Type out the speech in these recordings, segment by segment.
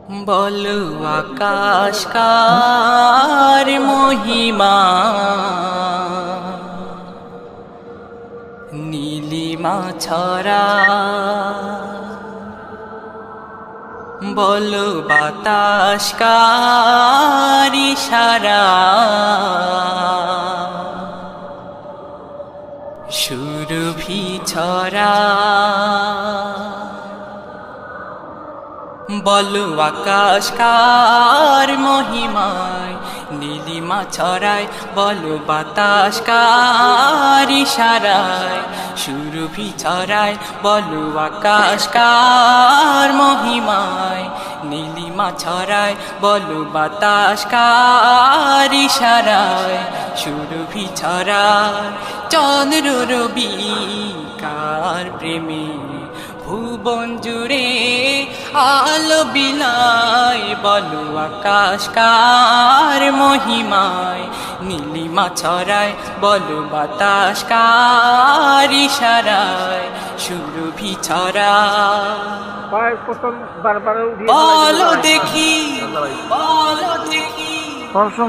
বলো আকাশ কার মহিমা, নীলিমা ছড়া। বলো বাতাস কার ইশারা, সুরভি ছড়া। বলো আকাশ কার মহিমায়, নীলিমা ছড়ায়। বলো বাতাস কার ইশারায়, সুরভি ছড়ায়। বলো আকাশ কার মহিমায়, নীলিমা ছড়ায়। বলো বাতাস কার ইশারায়, সুরভি ছড়ায়। চন্দ্র রবি কার প্রেমে, ভুবন জুড়ে আলো বিলায়। বলো আকাশ কার মহিমায়, নীলিমা ছড়ায়। বলো বাতাস কার ইশারায়, সুরভি ছড়ায়। বলো দেখি, বলো দেখি,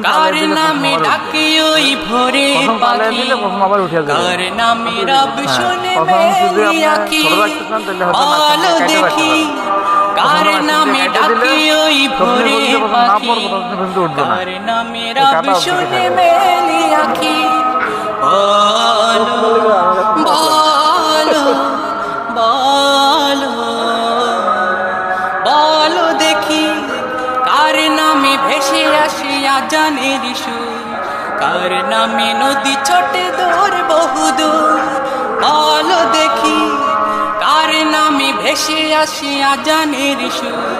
কার নামে ডাকে ওই ভোরে পাখি, কার নামে রব শুনে মেলি আঁখি। বলো দেখি, কার নামে ডাকে ওই ভোরে পাখি, কার নামে রব শুনে মেলি আঁখি। বলো বলো বলো বলো দেখি, কার নামে ভেসে আসে আজানের সুর, কার নামে নদী ছোটে দূর বহুদূর। বলো দেখি, কার নামে ভেসে আসে আজানের সুর,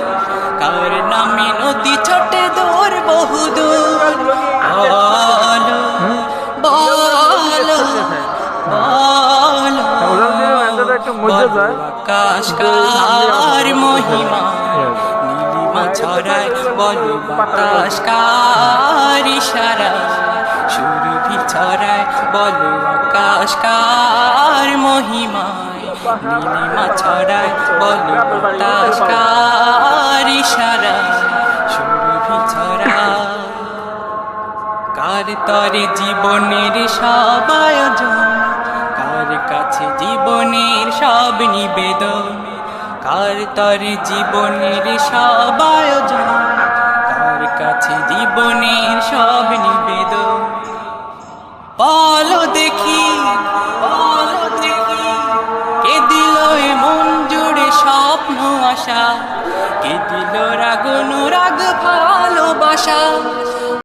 কার নামে নদী ছোটে দূর বহুদূর। বলো বলো বলো বলো আকাশ কার মহিমা, নীলিমা ছড়ায়। বলো বাতাস কার ইশারা, সুরভি ছড়ায়। বলো আকাশ কার মহিমায়, নীলিমা ছড়ায়। বলো বাতাস কার ইশারা, সুরভি ছড়ায়। কার তরে জীবনের সব আয়োজন, কার কাছে জীবনের সব নিবেদন। কার তরে জীবনের সব আয়োজন, কার কাছে জীবনের সব নিবেদন। বলো দেখি, বলো দেখি, কে দিল এ মন জুড়ে স্বপ্ন আশা, কে দিল রাগ অনুরাগ ভালোবাসা।